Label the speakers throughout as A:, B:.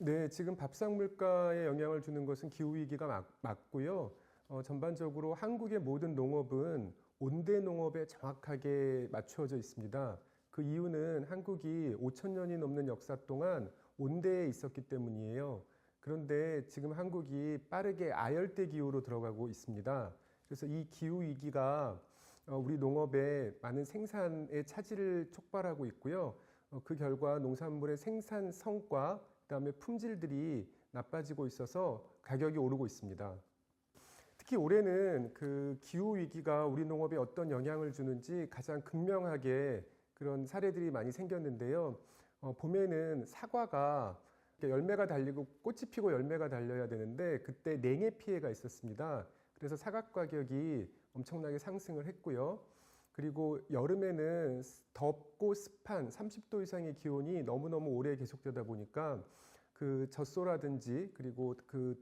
A: 네, 지금 밥상 물가에 영향을 주는 것은 기후위기가 맞고요. 전반적으로 한국의 모든 농업은 온대 농업에 정확하게 맞추어져 있습니다. 그 이유는 한국이 5천 년이 넘는 역사 동안 온대에 있었기 때문이에요. 그런데 지금 한국이 빠르게 아열대 기후로 들어가고 있습니다. 그래서 이 기후위기가 우리 농업에 많은 생산의 차질을 촉발하고 있고요. 그 결과 농산물의 생산성과 그다음에 품질들이 나빠지고 있어서 가격이 오르고 있습니다. 특히 올해는 그 기후 위기가 우리 농업에 어떤 영향을 주는지 가장 극명하게 그런 사례들이 많이 생겼는데요. 봄에는 사과가 열매가 달리고 꽃이 피고 열매가 달려야 되는데 그때 냉해 피해가 있었습니다. 그래서 사과 가격이 엄청나게 상승을 했고요. 그리고 여름에는 덥고 습한 30도 이상의 기온이 너무너무 오래 계속되다 보니까 그 젖소라든지 그리고 그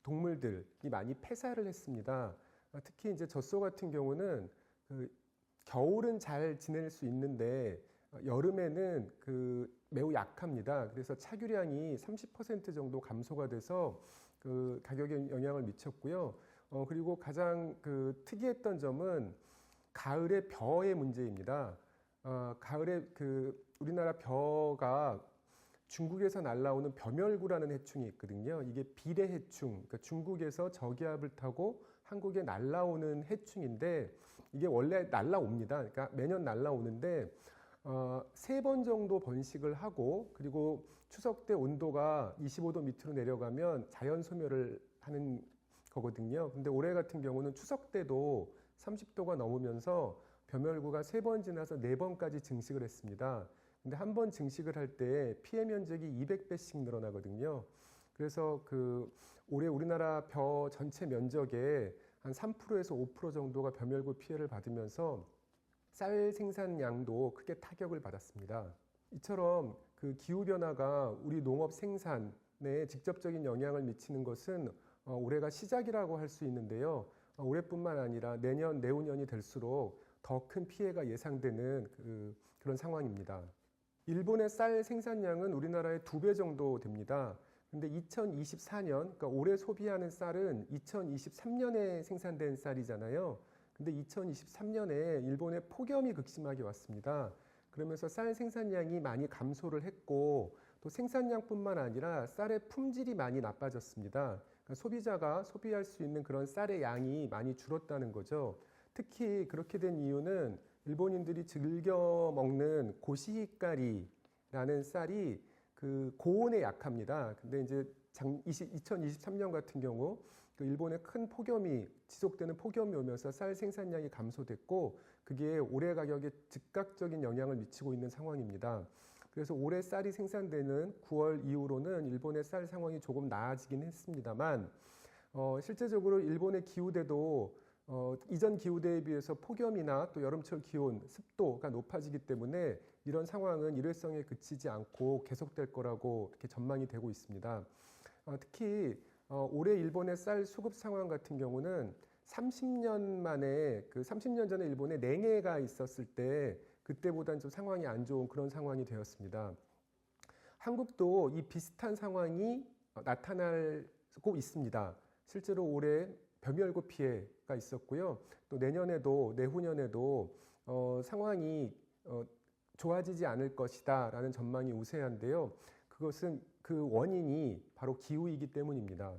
A: 동물들이 많이 폐사를 했습니다. 특히 이제 젖소 같은 경우는 그 겨울은 잘 지낼 수 있는데 여름에는 그 매우 약합니다. 그래서 차규량이 30% 정도 감소가 돼서 그 가격에 영향을 미쳤고요. 그리고 가장 그 특이했던 점은 가을의 벼의 문제입니다. 가을에 그 우리나라 벼가 중국에서 날라오는 벼멸구라는 해충이 있거든요. 이게 비례해충, 그러니까 중국에서 저기압을 타고 한국에 날라오는 해충인데 이게 원래 날라옵니다. 그러니까 매년 날라오는데 3번 정도 번식을 하고 그리고 추석 때 온도가 25도 밑으로 내려가면 자연 소멸을 하는 거거든요. 근데 올해 같은 경우는 추석 때도 30도가 넘으면서 벼멸구가 3번 지나서 4번까지 증식을 했습니다. 근데 한 번 증식을 할 때 피해 면적이 200배씩 늘어나거든요. 그래서 그 올해 우리나라 벼 전체 면적의 한 3%에서 5% 정도가 벼멸구 피해를 받으면서 쌀 생산량도 크게 타격을 받았습니다. 이처럼 그 기후변화가 우리 농업 생산에 직접적인 영향을 미치는 것은 올해가 시작이라고 할 수 있는데요. 올해뿐만 아니라 내년, 내후년이 될수록 더 큰 피해가 예상되는 그런 상황입니다. 일본의 쌀 생산량은 우리나라의 2배 정도 됩니다. 근데 2024년, 그러니까 올해 소비하는 쌀은 2023년에 생산된 쌀이잖아요. 근데 2023년에 일본의 폭염이 극심하게 왔습니다. 그러면서 쌀 생산량이 많이 감소를 했고 또 생산량뿐만 아니라 쌀의 품질이 많이 나빠졌습니다. 그러니까 소비자가 소비할 수 있는 그런 쌀의 양이 많이 줄었다는 거죠. 특히 그렇게 된 이유는 일본인들이 즐겨 먹는 고시히카리라는 쌀이 그 고온에 약합니다. 근데 이제 2023년 같은 경우 그 일본의 큰 폭염이 지속되는 폭염이 오면서 쌀 생산량이 감소됐고 그게 올해 가격에 즉각적인 영향을 미치고 있는 상황입니다. 그래서 올해 쌀이 생산되는 9월 이후로는 일본의 쌀 상황이 조금 나아지긴 했습니다만 실제적으로 일본의 기후대도 이전 기후대에 비해서 폭염이나 또 여름철 기온, 습도가 높아지기 때문에 이런 상황은 일회성에 그치지 않고 계속될 거라고 이렇게 전망이 되고 있습니다. 특히 올해 일본의 쌀 수급 상황 같은 경우는 30년 만에 그 30년 전에 일본에 냉해가 있었을 때 그때보다는 좀 상황이 안 좋은 그런 상황이 되었습니다. 한국도 이 비슷한 상황이 나타나고 있습니다. 실제로 올해 벼멸구 피해가 있었고요. 또 내년에도 내후년에도 상황이 좋아지지 않을 것이다 라는 전망이 우세한데요. 그것은 그 원인이 바로 기후이기 때문입니다.